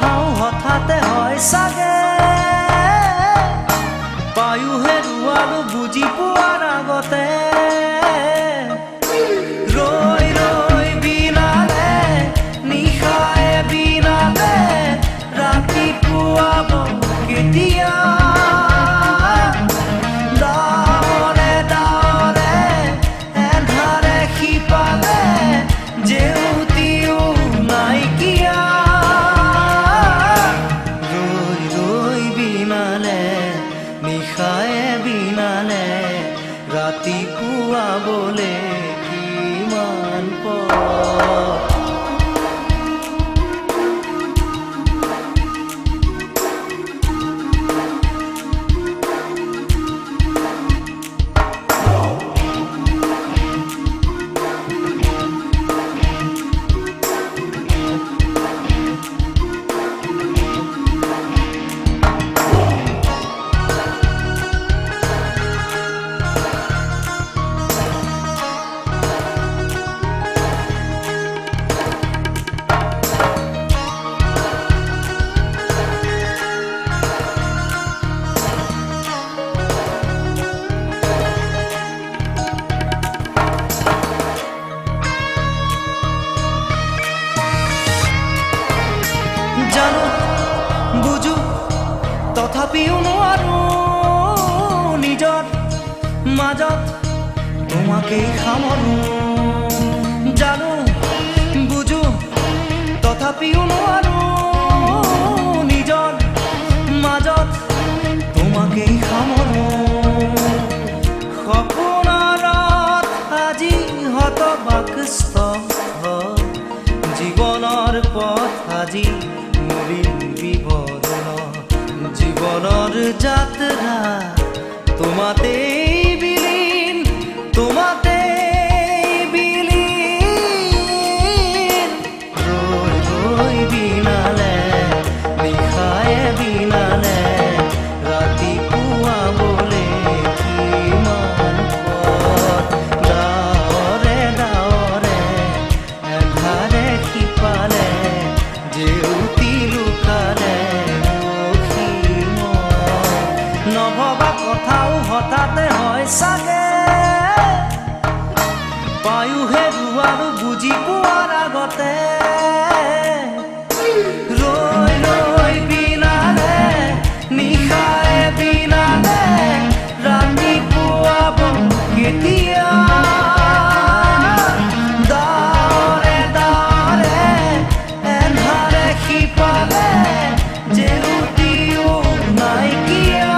কথাও হঠাতে হয় চাগে পায়ো হেৰুৱালো বুজি পোৱাৰ আগতে ৰৈ ৰৈ বিনালে নিশাই বিনালে ৰাতিপুৱাব কেতিয়া ডাৱৰে ডাৱৰে এন্ধাৰে সিপালে জেউতিও নাইকিয়া ৰৈ ৰৈ বিনালে নিশাই বিনালে ৰাতিপুৱাবলে কিমান পৰ জানো বুঝো তথাপিও নোৱাৰো নিজৰ মাজত তোমাকেই সামৰো জানো বুঝো তথাপিও নোৱাৰো নিজৰ মাজত তোমাকেই সামৰো সপোনত আজি হতবাকস্থ জীৱনৰ পথ আজি বিবৰণ জীবনেৰ যাত্ৰা তোমাতে বিলীন তোমাতে বিলীন ৰই ৰই বিনালে নিশায় বিনালে ৰাতিপুৱা বলে কিমান পথ ডাৱৰে ডাৱৰে এন্ধাৰে সিপালে জেউতি লুকালে নভবা কথাও হঠাতে হয় চাগে পায়ো হেৰুৱালো বুজি পোৱাৰ আগতে ৰৈ ৰৈ বিনালে নিশাই বিনালে ৰাতিপুৱাব কেতিয়া ডাৱৰে ডাৱৰে এন্ধাৰে সিপালে জেউতিও নাইকিয়া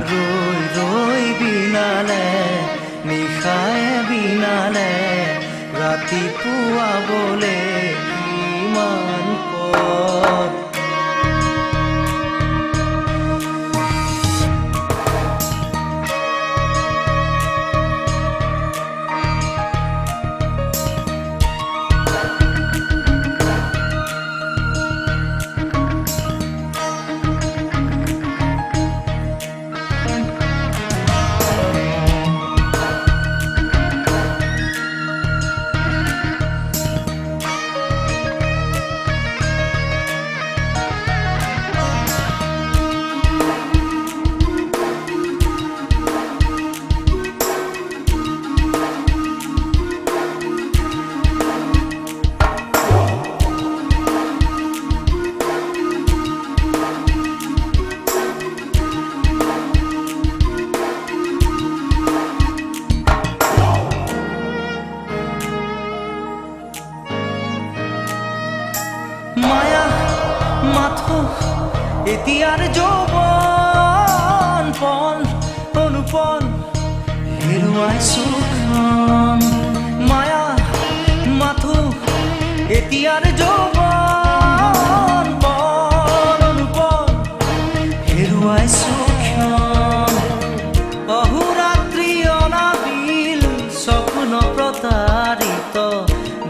ৰৈ ৰৈ বিনালে নিশাই বিনালে ৰাতিপুৱাবলে কিমান পথ মায়া মাথো এতিয়াৰ যৌৱন পণ অনুপণ হেৰুৱাইছো মায়া মাথো এতিয়াৰ যৌৱন পণ অনুপণ হেৰুৱাইছো অহোৰাত্ৰি অনাবিল স্বপ্ন প্ৰতাৰিত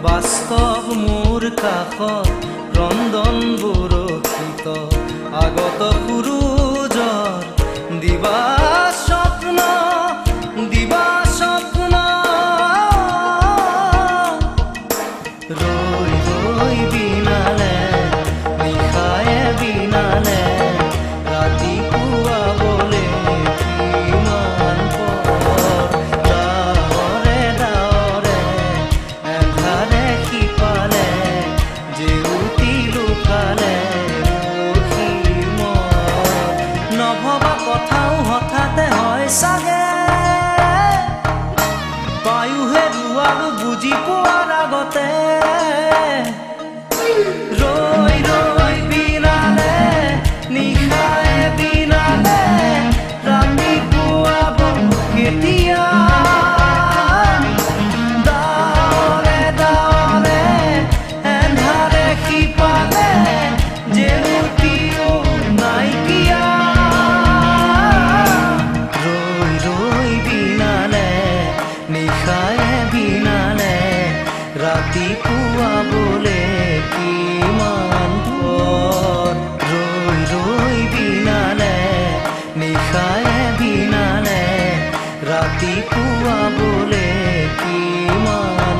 বাস্তৱ মোৰ কাষত ক্ৰন্দন বৰষিত আগত সূৰুজৰ দিবা স্বপ্ন ৰৈ ৰৈ বিনালে বুজি পোৱাৰ আগতে ৰৈ ৰৈ বিনালে নিশাই বিনালে ৰাতি পুৱাব কেতিয়া দাৱলে দাৱলে এন্ধাৰে সিপালে জেউতিও নাইকিয়া ৰৈ ৰৈ বিনালে নিশাই বিনালে ৰাতি পুৱাবলে কিমান পৰ ৰৈ ৰৈ বিনালে নিশাই বিনালে ৰাতি পুৱাবলে কিমান